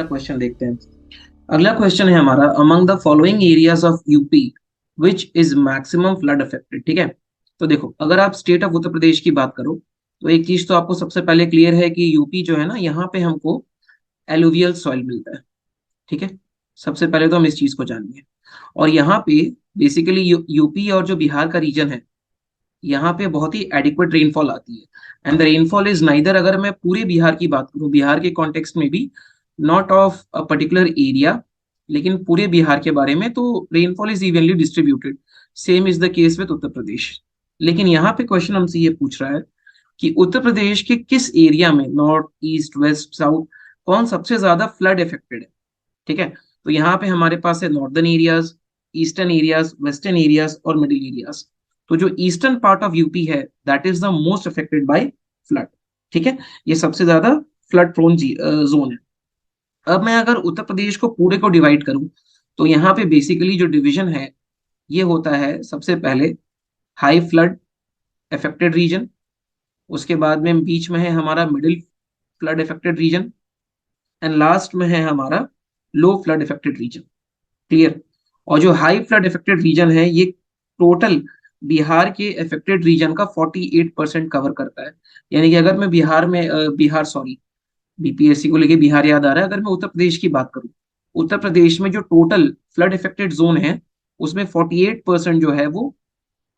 Question देखते हैं। अगला क्वेश्चन है हमारा, among the following areas of UP which is maximum flood affected. ठीक है, तो देखो अगर आप स्टेट ऑफ उत्तर प्रदेश की बात करो तो एक चीज तो आपको सबसे पहले क्लियर है कि यूपी जो है ना, यहाँ पे हमको एलुवियल सॉइल मिलता है। ठीक है, सबसे पहले तो हम इस चीज को जानेंगे। और यहाँ पे बेसिकली यूपी और जो बिहार का रीजन है, यहाँ पे बहुत ही एडिक्वेट रेनफॉल आती है। And the rainfall is neither, अगर मैं पूरे बिहार की बात करूँ, बिहार के कॉन्टेक्स्ट में भी, not of a particular area, लेकिन पूरे बिहार के बारे में, तो rainfall is evenly distributed. Same is the case with Uttar Pradesh. लेकिन यहाँ पे क्वेश्चन हमसे ये पूछ रहा है कि उत्तर प्रदेश के किस एरिया में, नॉर्थ, ईस्ट, वेस्ट, साउथ, कौन सबसे ज्यादा फ्लड इफेक्टेड है। ठीक है, तो यहाँ पे हमारे पास है northern areas, eastern areas, western areas और मिडिल एरियाज। तो जो ईस्टर्न पार्ट ऑफ यूपी है, that is the most affected by flood. ठीक है, ये सबसे ज्यादा फ्लड प्रोन जोन है। अब मैं अगर उत्तर प्रदेश को पूरे को डिवाइड करूं, तो यहाँ पे बेसिकली जो डिवीजन है ये होता है, सबसे पहले हाई फ्लड अफेक्टेड रीजन, उसके बाद में बीच में है हमारा middle flood affected region, and last में है हमारा low flood affected region. Clear. और जो हाई फ्लड अफेक्टेड रीजन है, ये टोटल बिहार के अफेक्टेड रीजन का 48% कवर करता है। यानी कि अगर मैं बिहार में बिहार सॉरी, बीपीएससी को लेके बिहार याद आ रहा है, अगर मैं उत्तर प्रदेश की बात करूं, उत्तर प्रदेश में जो टोटल फ्लड इफेक्टेड जोन है, उसमें 48% जो है वो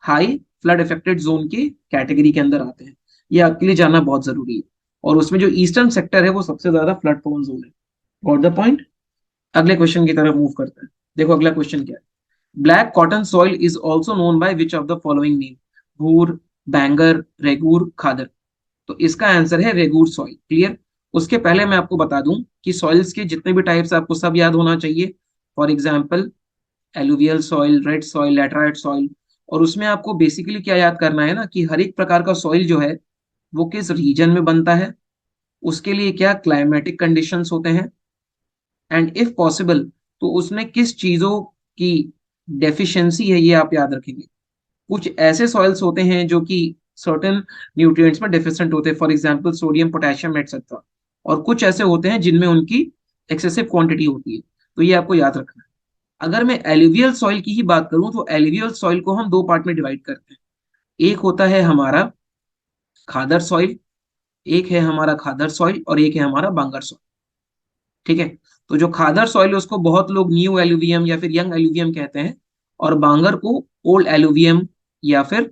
हाई फ्लड इफेक्टेड जोन के कैटेगरी के अंदर आते हैं। ये आपके लिए जानना बहुत जरूरी है। और उसमें जो ईस्टर्न सेक्टर है वो सबसे ज्यादा फ्लड प्रोन जोन है। Got the point. अगले क्वेश्चन की तरफ मूव करते हैं। देखो अगला क्वेश्चन क्या है। Black cotton soil is also known by which of the following name, भूर, बैंगर, रेगूर, खादर। तो इसका आंसर है रेगूर सॉइल। क्लियर। उसके पहले मैं आपको बता दूं कि सॉइल्स के जितने भी टाइप्स आपको सब याद होना चाहिए। For example, alluvial soil, red soil, laterite soil. और उसमें आपको बेसिकली क्या याद करना है ना, कि हर एक प्रकार का सॉइल जो है वो किस रीजन में बनता है, उसके लिए क्या क्लाइमेटिक कंडीशंस होते हैं, एंड इफ पॉसिबल तो उसमें किस चीजों की डेफिशिएंसी है, ये आप याद रखेंगे। कुछ ऐसे सॉइल्स होते हैं जो कि सर्टेन न्यूट्रिएंट्स में डेफिशिएंट होते हैं, for example sodium, potassium etcetera. और कुछ ऐसे होते हैं जिनमें उनकी एक्सेसिव क्वांटिटी होती है। तो ये आपको याद रखना है। अगर मैं एलुवियल सॉइल की ही बात करूं, तो एलुवियल सॉइल को हम दो पार्ट में डिवाइड करते हैं। एक होता है हमारा खादर सॉइल, एक है हमारा खादर सॉइल, और एक है हमारा बांगर सॉइल। ठीक है, तो जो खादर सॉइल है उसको बहुत लोग न्यू एलुवियम या फिर यंग एलुवियम कहते हैं, और बांगर को ओल्ड एलुवियम या फिर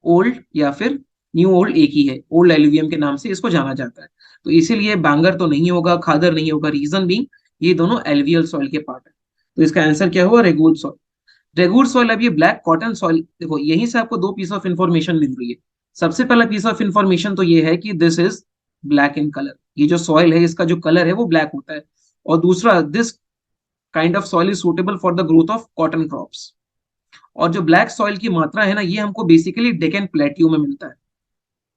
ओल्ड या फिर न्यू ओल्ड एक ही है, ओल्ड एलुवियम के नाम से इसको जाना जाता है। तो इसीलिए बांगर तो नहीं होगा, खादर नहीं होगा, रीजन बीइंग ये दोनों एलुवियल सॉइल के पार्ट है। तो इसका आंसर क्या हुआ, रेगुर सॉइल। रेगुर सॉइल। अब ये ब्लैक कॉटन सॉइल, देखो यहीं से आपको दो पीस ऑफ इंफॉर्मेशन मिल रही है। सबसे पहला पीस ऑफ इंफॉर्मेशन तो ये है कि this is black in colour, ये जो सॉइल है इसका जो कलर है वो ब्लैक होता है। और दूसरा, this kind of soil is suitable for the growth of cotton crops. और जो ब्लैक सॉइल की मात्रा है ना, ये हमको बेसिकली डेकन प्लेट्यू में मिलता है।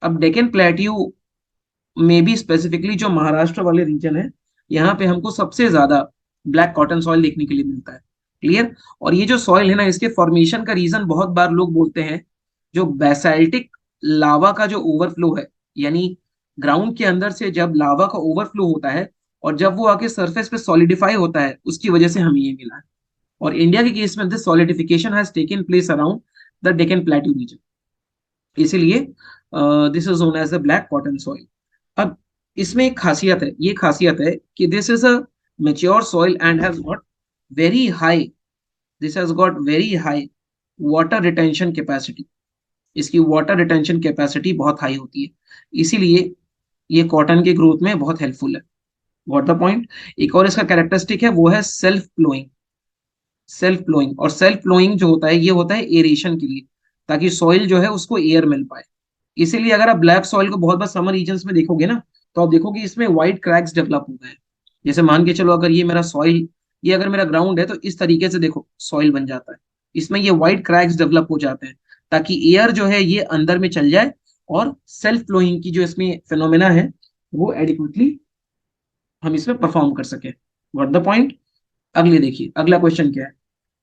अब डेकन प्लेट्यू में भी स्पेसिफिकली जो महाराष्ट्र वाले रीजन है, यहाँ पे हमको सबसे ज्यादा ब्लैक कॉटन सॉइल देखने के लिए मिलता है। क्लियर। और ये जो सॉइल है ना, इसके फॉर्मेशन का रीजन बहुत बार लोग बोलते हैं, जो बेसाल्टिक लावा का जो ओवरफ्लो है, यानी ग्राउंड के अंदर से जब लावा का ओवरफ्लो होता है और जब वो आके सरफेस पे सॉलिडिफाई होता है, उसकी वजह से हमें ये मिला है। और इंडिया के केस में this solidification has taken place around the Deccan plateau region. इसीलिए this is known as the black cotton soil. अब इसमें एक खासियत है, ये खासियत है कि this is a mature soil and has got very high, this has got very high water retention capacity. इसकी वाटर रिटेंशन कैपेसिटी बहुत हाई होती है, इसीलिए ये कॉटन के ग्रोथ में बहुत हेल्पफुल है। What the point. एक और इसका कैरेक्टरिस्टिक है, वो है सेल्फ फ्लोइंग। सेल्फ फ्लोइंग, और सेल्फ फ्लोइंग जो होता है ये होता है एरेशन के लिए, ताकि सॉइल जो है उसको एयर मिल पाए। इसीलिए अगर आप ब्लैक सॉइल को बहुत बार समर रीजन्स में देखोगे ना, तो आप देखोगे इसमें व्हाइट क्रैक्स डेवलप हो गए हैं। जैसे मान के चलो, अगर ये मेरा सॉइल, ये अगर मेरा ग्राउंड है, तो इस तरीके से देखो सॉइल बन जाता है, इसमें ये व्हाइट क्रैक्स डेवलप हो जाते हैं, ताकि एयर जो है ये अंदर में चल जाए और सेल्फ फ्लोइंग की जो इसमें फिनोमेना है वो एडिक्वेटली हम इसमें परफॉर्म कर सके। What the point. अगले देखिए, अगला क्वेश्चन क्या है।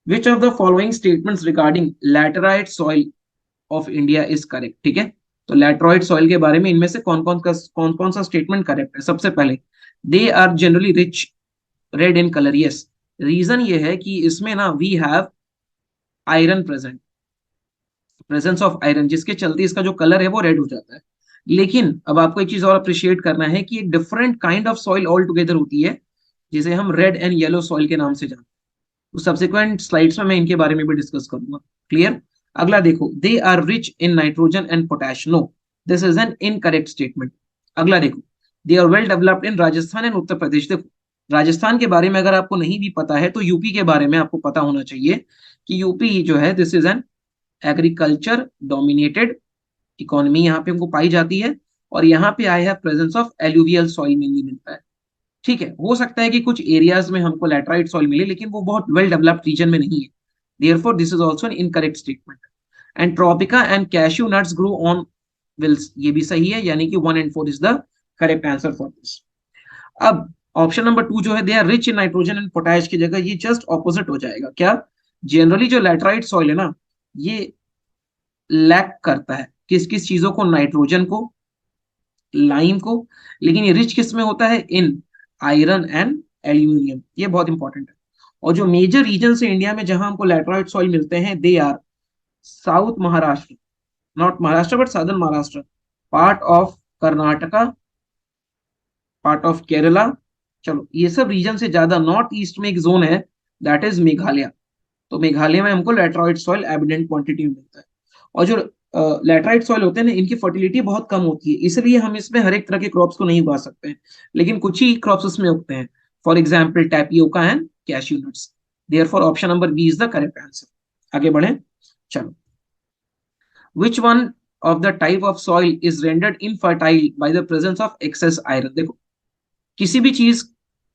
Which of the following statements regarding laterite soil of India is correct. ठीक है, तो लैटेराइट सॉइल के बारे में इनमें से कौन कौन सा स्टेटमेंट करेक्ट है। सबसे पहले, they are generally rich red in colour. Yes, region ये है कि इसमें ना we have iron present, presence of iron, जिसके चलते इसका जो कलर है वो रेड हो जाता है। लेकिन अब आपको एक चीज और अप्रिशिएट करना है कि एक different kind of soil all together होती है, जिसे हम रेड एंड येलो सॉइल के नाम से जानते हैं। तो सब्सिक्वेंट स्लाइड्स में मैं इनके बारे में भी डिस्कस करूंगा। क्लियर? अगला देखो, they are rich in nitrogen and potash. No, this is an incorrect statement. अगला देखो, they are well developed in Rajasthan and Uttar Pradesh. देखो, राजस्थान के बारे में अगर आपको नहीं भी पता है तो यूपी के बारे में आपको पता होना चाहिए कि यूपी जो है this is an agriculture dominated economy यहाँ पे हमको पाई जाती है, और यहाँ पे I have presence of alluvial soil mainly मिलता है। ठीक है, हो सकता है कि कुछ एरियाज में हमको लैटराइट सॉइल मिले, लेकिन वो बहुत वेल डेवलप्ड रीजन में नहीं है। Therefore this is also an incorrect statement. And tapioca and cashew nuts grow on hills, ये भी सही है, यानी कि 1 and 4 is the correct answer for this. अब ऑप्शन नंबर 2 जो है, they are rich in nitrogen and potash की जगह ये जस्ट ऑपोजिट हो जाएगा। क्या? जनरली जो लैटराइट सॉइल है ना, ये लैक करता है किस किस चीजों को? नाइट्रोजन को, लाइम को। लेकिन ये रिच किस में होता है? इन आयरन एंड एल्यूमिनियम। ये बहुत इंपॉर्टेंट है। और जो मेजर रीजन है इंडिया में जहां हमको लैटराइट सॉइल मिलते हैं, they are south Maharashtra, not Maharashtra but southern Maharashtra, part of Karnataka, part of Kerala. चलो, ये सब रीजन से ज्यादा नॉर्थ ईस्ट में एक जोन है, दैट इज मेघालय। तो मेघालय में हमको लैटराइट सॉइल एबिडेंट क्वांटिटी में मिलता है। और जो लैटराइट सॉइल होते हैं ना, इनकी फर्टिलिटी बहुत कम होती है, इसलिए हम इसमें हर एक तरह के क्रॉप्स को नहीं उगा सकते हैं, लेकिन कुछ ही क्रॉप्स इसमें उगते हैं। For example tapioca and cashew nuts. Therefore option number B is the correct answer. आगे बढ़े, चलो। Which one of the type of soil is rendered infertile by the presence of excess iron? देखो, किसी भी चीज,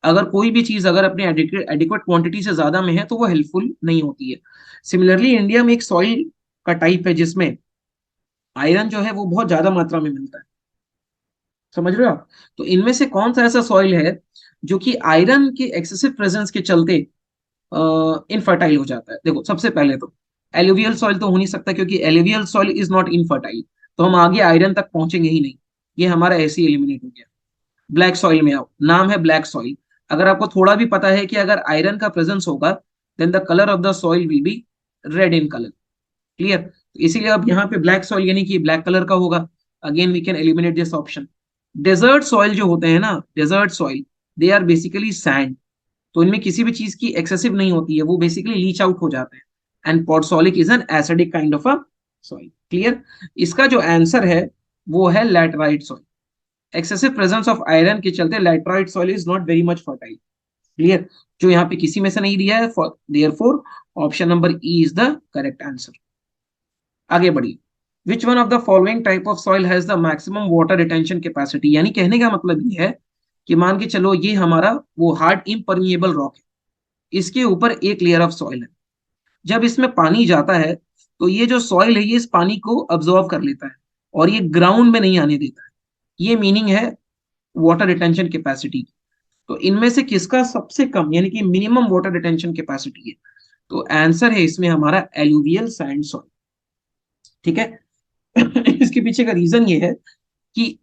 अगर कोई भी चीज अगर अपने एडिक्वेट क्वांटिटी से ज्यादा में है तो वो हेल्पफुल नहीं होती है। सिमिलरली इंडिया में एक सॉइल का टाइप है जिसमें आयरन जो है वो बहुत ज्यादा मात्रा में मिलता है। समझ रहे हो आप? तो इनमें से कौन सा ऐसा सॉइल है जो कि आयरन के एक्सेसिव प्रेजेंस के चलते इनफर्टाइल हो जाता है? देखो, सबसे पहले तो एलुवियल सॉइल तो हो नहीं सकता, क्योंकि alluvial soil is not infertile, तो हम आगे आयरन तक पहुंचेंगे ही नहीं। ये हमारा ऐसे ही एलिमिनेट हो गया। ब्लैक सॉइल में आओ, नाम है ब्लैक सॉइल। अगर आपको थोड़ा भी पता है कि अगर आयरन का प्रेजेंस होगा, then the colour of the soil will be red in colour. Clear? तो इसीलिए अब यहाँ पे ब्लैक सॉइल यानी कि ब्लैक कलर का होगा। Again we can eliminate this option. Desert soil जो होते हैं ना, desert soil, they are basically sand, तो इनमें किसी भी चीज की एक्सेसिव नहीं होती है, वो बेसिकली लीच आउट हो जाते हैं। And podsolic is an acidic kind of a soil. Clear? इसका जो आंसर है वो है laterite soil. Excessive presence of iron के चलते laterite soil is not very much fertile. Clear? जो यहाँ पे किसी में से नहीं दिया है, therefore option number E is the correct answer. आगे बढ़िए। Which one of the following type of soil has the maximum water retention capacity? यानी कहने का मतलब ये है कि मान के चलो ये हमारा वो हार्ड इम्परमिएबल रॉक है, इसके ऊपर एक लेयर ऑफ सॉइल है। जब इसमें पानी जाता है तो ये जो सॉइल है ये इस पानी को अब्सॉर्ब कर लेता है और ये ग्राउंड में नहीं आने देता है। ये मीनिंग है वाटर रिटेंशन कैपेसिटी। तो इनमें से किसका सबसे कम यानी कि मिनिमम वाटर रिटेंशन कैपेसिटी है? तो आंसर है इसमें हमारा एलुवियल सैंड सॉइल। ठीक है? इसके पीछे का रीजन ये है कि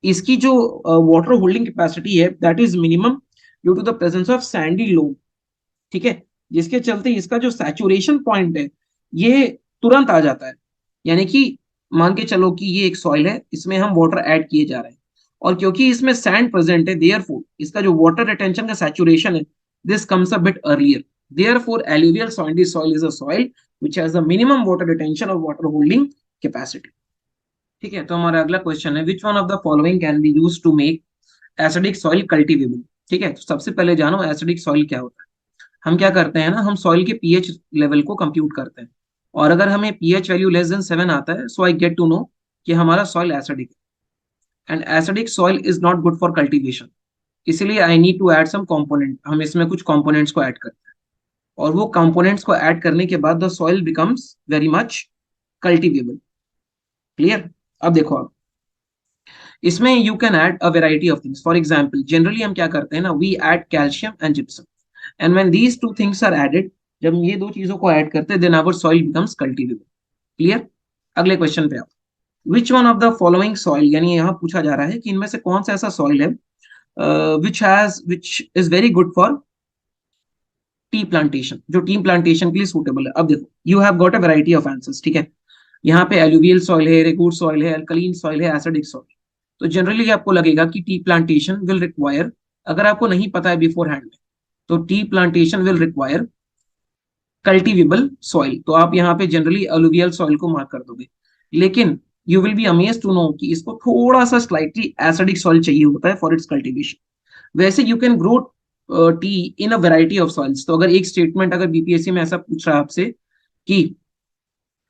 इसकी जो वाटर होल्डिंग कैपेसिटी है that is minimum due to the presence of sandy loam. ठीक है? जिसके चलते इसका जो सैचुरेशन पॉइंट है ये तुरंत आ जाता है। यानी कि मान के चलो कि ये एक सॉइल है, इसमें हम वाटर ऐड किए जा रहे हैं, और क्योंकि इसमें सैंड प्रेजेंट है, देयरफॉर इसका जो वाटर रिटेंशन का सैचुरेशन है this comes a bit earlier. Therefore alluvial soil soil is a soil which has the minimum water retention और वाटर होल्डिंग कैपेसिटी। ठीक है, तो हमारा अगला क्वेश्चन है, which one of the following can be used to make acidic soil cultivable? ठीक है, तो सबसे पहले जानो एसिडिक सॉइल क्या होता है। हम क्या करते हैं ना, हम सॉइल के पीएच लेवल को कंप्यूट करते हैं, और अगर हमें पीएच वैल्यू लेस देन 7 आता है, so I get to know कि हमारा सॉइल एसिडिक है, and acidic soil is not good for cultivation. इसलिए I need to add some component, हम इसमें कुछ कंपोनेंट्स को ऐड करते हैं, और वो कंपोनेंट्स को ऐड करने के बाद the soil becomes very much cultivable. Clear? अब देखो, आप इसमें you can add a variety of things. For example, generally हम क्या करते हैं ना, we add calcium and gypsum, and when these two things are added, जब हम ये दो चीजों को ऐड करते हैं, then our soil becomes cultivable. Clear? अगले क्वेश्चन पे आओ। Which one of the following soil, यानी यहाँ पूछा जा रहा है कि इनमें से कौन सा ऐसा सॉइल है which is very good for tea plantation, जो टी प्लांटेशन के लिए सूटेबल है। अब देखो, you have got a variety of answers, ठीक है। यहाँ पे एलुवियल सॉइल है, रेगुड सॉइल है, अल्कलीन सॉइल है, एसिडिक सॉइल। तो जनरली आपको लगेगा कि टी प्लांटेशन विल रिक्वायर, अगर आपको नहीं पता है बिफोर हैंड में, तो tea plantation will require cultivable soil, तो आप यहाँ पे जनरली अलुवियल सॉइल को मार्क कर दोगे। लेकिन you will be amazed to know कि इसको थोड़ा सा स्लाइटली एसिडिक सॉइल चाहिए होता है फॉर इट्स कल्टीवेशन। वैसे you can grow T in a variety of soils. तो अगर एक स्टेटमेंट अगर बीपीएससी में ऐसा पूछ रहा है आपसे कि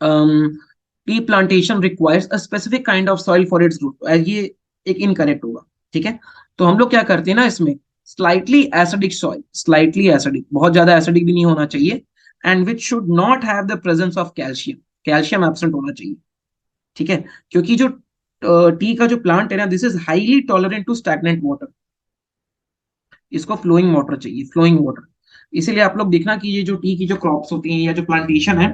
tea plantation requires a specific kind of soil for its growth, ये एक इनकरेक्ट होगा, ठीक है। तो हम लोग क्या करते हैं ना इसमें, slightly acidic soil, slightly acidic, बहुत ज्यादा एसिडिक भी नहीं होना चाहिए, and which should not have the presence of calcium, calcium absent होना चाहिए, ठीक है। क्योंकि जो टी का जो प्लांट है ना, this is highly tolerant to stagnant water, इसको फ्लोइंग वाटर चाहिए, फ्लोइंग वाटर। इसीलिए आप लोग देखना कि ये जो टी की जो क्रॉप्स होती हैं या जो प्लांटेशन है,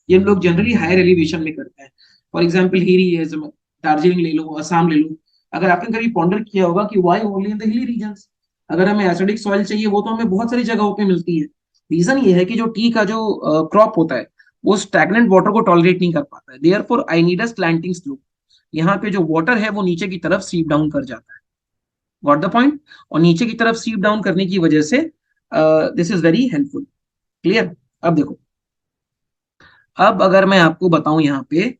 ये हम लोग जनरली हायर एलिवेशन में करते हैं। फॉर एग्जाम्पल हिली है, दार्जिलिंग ले लो, असम ले लो। अगर आपने कभी पॉन्डर किया होगा कि why only in the hilly regions, अगर हमें एसिडिक सॉइल चाहिए वो तो हमें बहुत सारी जगहों पे मिलती है। रीजन ये है कि जो टी का जो क्रॉप होता है वो स्टैग्नेंट वाटर को टॉलरेट नहीं कर पाता है, therefore I need a slanting slope. यहाँ पे जो वाटर है वो नीचे की तरफ सीप डाउन कर जाता है, गॉट द पॉइंट। और नीचे की तरफ सीप डाउन करने की वजह से this is very helpful, clear. अब देखो, अब अगर मैं आपको बताऊं यहाँ पे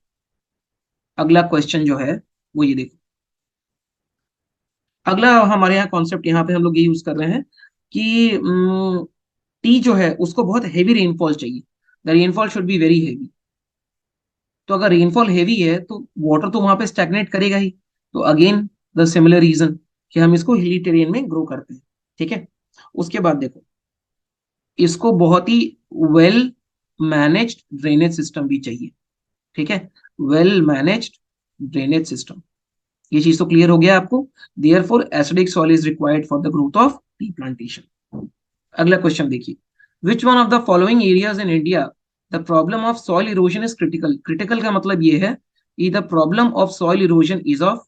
अगला क्वेश्चन जो है वो ये देखो। अगला हमारे यहाँ कॉन्सेप्ट यहाँ पे हम लोग ये यूज कर रहे हैं कि टी जो है उसको बहुत हेवी रेनफॉल चाहिए, the rainfall should be very heavy. तो अगर रेनफॉल हेवी है तो वाटर तो वहां पे स्टैग्नेट करेगा ही। तो अगेन द सिमिलर रीजन कि हम इसको हिली टेरेन में ग्रो करते हैं, ठीक है। उसके बाद देखो, इसको बहुत ही वेल मैनेज्ड ड्रेनेज सिस्टम भी चाहिए, ठीक है। वेल मैनेज्ड ड्रेनेज सिस्टम, ये चीज तो क्लियर हो गया आपको। Therefore acidic soil is required for the growth of tea plantation. अगला क्वेश्चन देखिए, विच one of the following areas in India the problem of soil erosion is critical. Critical का मतलब ये है कि the problem of soil erosion is of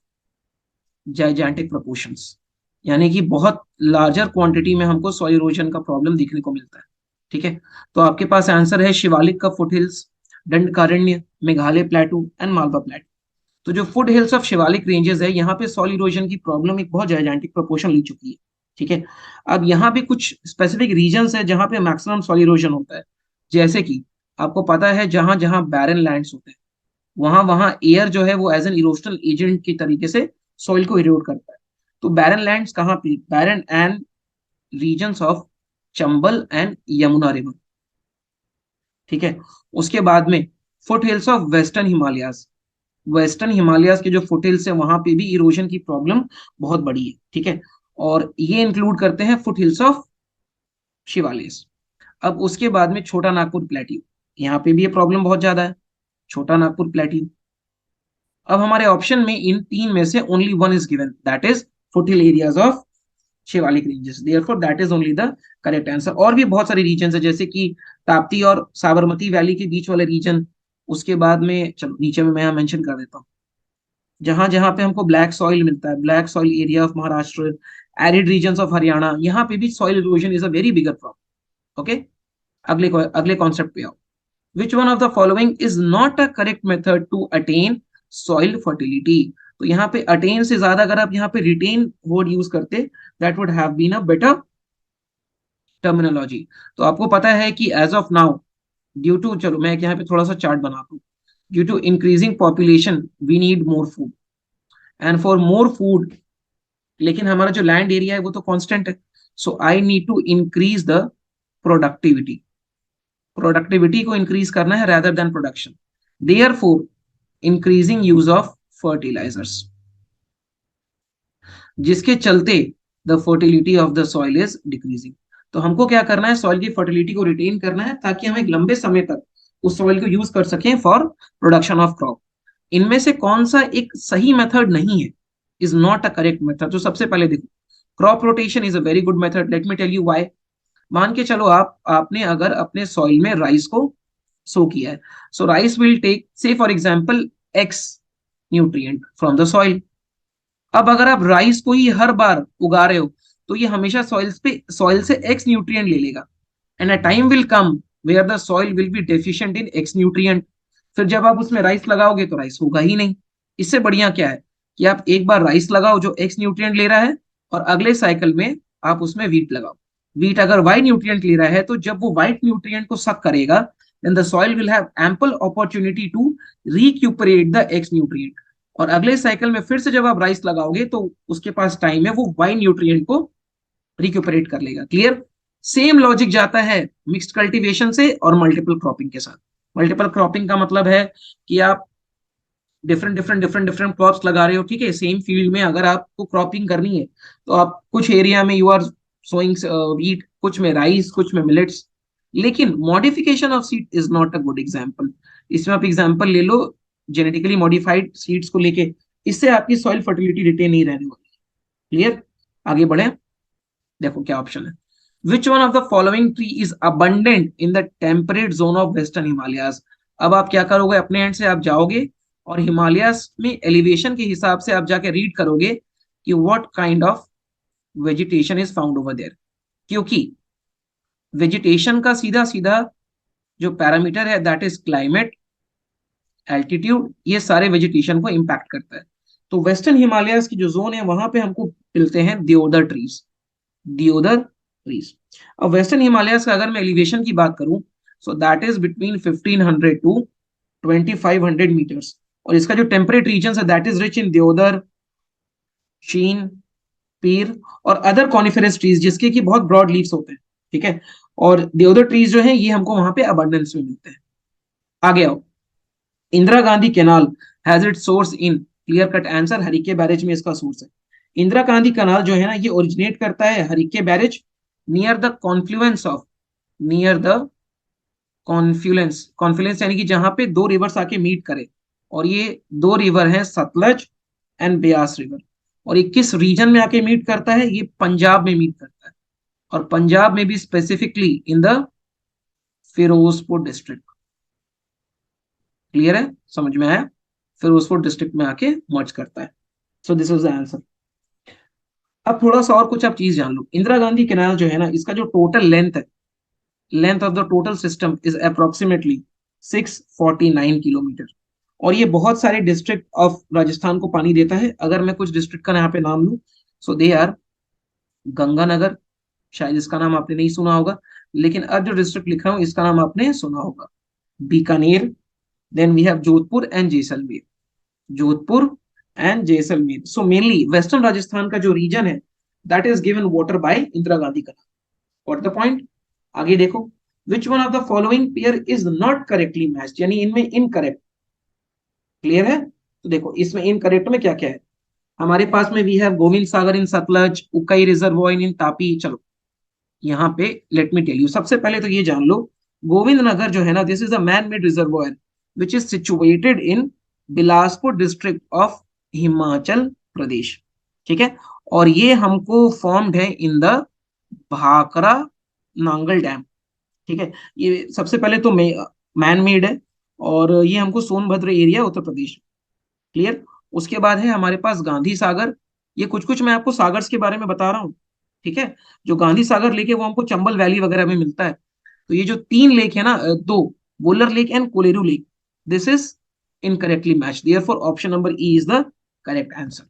gigantic proportions, यानी कि बहुत लार्जर क्वांटिटी में हमको सॉइल इरोजन का प्रॉब्लम देखने को मिलता है, ठीक है। तो आपके पास आंसर है शिवालिक का foot hills, Dandakaranya, Meghalaya प्लेटू and Malwa प्लेटू। तो जो foot hills of Shivalik ranges है, यहाँ पे सॉइल इरोजन की प्रॉब्लम एक बहुत जाइजेंटिक प्रोपोर्शन ले चुकी है, ठीक है। अब यहाँ पे कुछ स्पेसिफिक रीजन्स है जहाँ पे मैक्सिमम सॉइल इरोजन होता है, जैसे कि आपको पता है जहां जहां बैरन लैंड्स होते हैं वहां वहां एयर जो है वो एज एन इरोशनल एजेंट की तरीके से सॉइल को इरोड करता है। तो बैरन लैंड्स कहाँ पे, barren and regions of Chambal and Yamuna river, ठीक है। उसके बाद में foot hills of western Himalayas, western Himalayas के जो फुट हिल्स है वहां पे भी इरोजन की प्रॉब्लम बहुत बड़ी है, ठीक है। और ये इंक्लूड करते हैं फुट हिल्स ऑफ शिवालिस। अब उसके बाद में छोटा नागपुर प्लेट्यू, यहाँ पे भी ये प्रॉब्लम बहुत ज्यादा है, छोटा नागपुर प्लेट्यू। अब हमारे ऑप्शन में इन तीन में से only one is given, that is foothill areas of Shivalik ranges, therefore that is only the correct answer. और भी बहुत सारे रीजन है जैसे कि ताप्ती और साबरमती वैली के बीच वाले रीजन। उसके बाद में चलो नीचे में मैं यहाँ मेंशन कर देता हूँ, जहां जहां पे हमको ब्लैक सॉइल मिलता है, black soil area of Maharashtra, arid region of Haryana, यहाँ पे भी soil erosion is a very bigger problem, okay. अगले कॉन्सेप्ट पे आओ, which one of the following is not a correct method to attain soil fertility. तो यहाँ पे अटेन से ज्यादा अगर आप यहाँ पे रिटेन वर्ड यूज करते, that would have been a better terminology. तो आपको पता है कि as of now, due to, चलो मैं यहाँ पे थोड़ा सा चार्ट बनाता हूँ, due to increasing population we need more food, and for more food, लेकिन हमारा जो लैंड एरिया है वो तो कांस्टेंट है, so I need to increase the productivity, productivity को इंक्रीज करना है rather than production, therefore increasing use of fertilizers, जिसके चलते the fertility of the soil is decreasing. तो हमको क्या करना है, सॉइल की फर्टिलिटी को रिटेन करना है ताकि हम एक लंबे समय तक उस सॉइल को यूज कर सकें फॉर प्रोडक्शन ऑफ क्रॉप। इनमें से कौन सा एक सही मेथड नहीं है, is not a correct method. तो सबसे पहले देखो, crop rotation is a very good method, let me tell you why. मान के चलो आपने अगर अपने सॉइल में राइस को सो किया है, सो राइस विल टेक से for example x nutrient from the soil, अब अगर आप राइस को ही हर बार उगा रहे हो तो ये हमेशा सॉइल से एक्स न्यूट्रिएंट ले लेगा, and a time will come where the soil will be deficient in X nutrient. फिर जब आप उसमें राइस लगाओगे तो राइस होगा ही नहीं। इससे बढ़िया क्या है कि आप एक बार राइस लगाओ जो एक्स न्यूट्रिएंट ले रहा है, और अगले साइकिल में आप उसमें वीट लगाओ। वीट अगर वाई न्यूट्रिएंट ले रहा है तो जब वो वाइट न्यूट्रिएंट को सक करेगा, then the soil will have ample opportunity to recuperate the ex nutrient. और अगले साइकिल में फिर से जब आप राइस लगाओगे तो उसके पास टाइम है, वो वाई न्यूट्रिएंट को रिक्यूपरेट कर लेगा। क्लियर? सेम लॉजिक जाता है मिक्स्ड कल्टीवेशन से और मल्टीपल क्रॉपिंग के साथ। मल्टीपल क्रॉपिंग का मतलब है कि आप डिफरेंट क्रॉप्स लगा रहे हो, ठीक है, सेम फील्ड में। अगर आपको क्रॉपिंग करनी है तो आप कुछ एरिया में यू आर सोइंग वीट, कुछ में राइस, कुछ में मिलेट्स। लेकिन modification of seed is not a good example. इसमें आप एग्जाम्पल ले लो जेनेटिकली मॉडिफाइड सीड्स को लेके, इससे आपकी सॉइल फर्टिलिटी रिटेन नहीं रहने वाली। क्लियर? आगे बढ़े, देखो क्या ऑप्शन है। Which one of the following tree is abundant in the temperate zone of western Himalayas. अब आप क्या करोगे, अपने एंड से आप जाओगे और हिमालयास में एलिवेशन के हिसाब से आप जाके रीड करोगे कि what kind of vegetation is found over there. क्योंकि वेजिटेशन का सीधा सीधा जो पैरामीटर है दैट इज क्लाइमेट, एल्टीट्यूड, ये सारे वेजिटेशन को इम्पैक्ट करता है। तो वेस्टर्न हिमालयाज की जो जोन है वहां पे हमको मिलते हैं दियोदर ट्रीज। दियोदर ट्रीज। अब वेस्टर्न हिमालयाज का अगर मैं एलिवेशन की बात करूं, so that is between 1500 to 2500 metres. और इसका जो टेम्परेट रीजन है that is rich in deodar, शीन, पीर और अदर कॉनिफेरस ट्रीज जिसके की बहुत ब्रॉड लीव्स होते हैं। ठीक है, और देवदार ट्रीज जो है ये हमको वहां पे अबंडेंस में मिलते हैं। आगे आओ। Indira Gandhi canal has it source in, clear cut answer, Harike barrage में इसका सोर्स है। इंदिरा गांधी कैनाल जो है ना ये ओरिजिनेट करता है Harike barrage, near the Confluence of, near the Confluence, Confluence यानी कि जहां पे दो रिवर्स आके मीट करे। और ये दो रिवर हैं सतलज एंड ब्यास रिवर। और ये किस रीजन में आके मीट करता है, ये पंजाब में मीट करता है। और पंजाब में भी specifically in the Firozpur district. Clear है, समझ में आया? फिरोजपुर डिस्ट्रिक्ट में आके मर्ज करता है। So this is the answer. अब थोड़ा सा और कुछ आप चीज जान लो। इंदिरा गांधी कैनाल जो है ना इसका जो टोटल लेंथ है, length of the total system is approximately 649 kilometre. और ये बहुत सारे डिस्ट्रिक्ट ऑफ राजस्थान को पानी देता है। अगर मैं कुछ डिस्ट्रिक्ट का यहाँ पे नाम लूं, सो दे आर गंगानगर, शायद इसका नाम आपने नहीं सुना होगा, लेकिन अब जो डिस्ट्रिक्ट लिख रहा हूँ इसका नाम आपने सुना होगा, Bikaner. Then we have Jodhpur and Jaisalmer, Jodhpur and Jaisalmer. So mainly western Rajasthan का जो रीजन है that is given water by Indira Gandhi का। What the point? आगे देखो। Which one of the following pair is not correctly matched, यानी इनमें इनकरेक्ट। क्लियर है? तो देखो इसमें इनकरेक्ट में क्या क्या है। हमारे पास में we have Gobind Sagar in Sutlej, Ukai reservoir in Tapi. चलो यहाँ पे लेट मी टेल यू, सबसे पहले तो ये जान लो, गोविंद नगर जो है ना this is a man made reservoir which is situated in Bilaspur district of Himachal Pradesh. ठीक है, और ये हमको फॉर्म्ड है in the Bhakra Nangal dam. ठीक है, ये सबसे पहले तो मैन मेड है, और ये हमको सोनभद्र एरिया उत्तर प्रदेश। क्लियर? उसके बाद है हमारे पास गांधी सागर। ये कुछ कुछ मैं आपको सागर्स के बारे में बता रहा हूँ। ठीक है, जो गांधी सागर लेक है वो हमको चंबल वैली वगैरह में मिलता है। तो ये जो तीन लेक है ना, दो, Wular lake and Kolleru lake, this is incorrectly match, therefore option number E is the correct answer.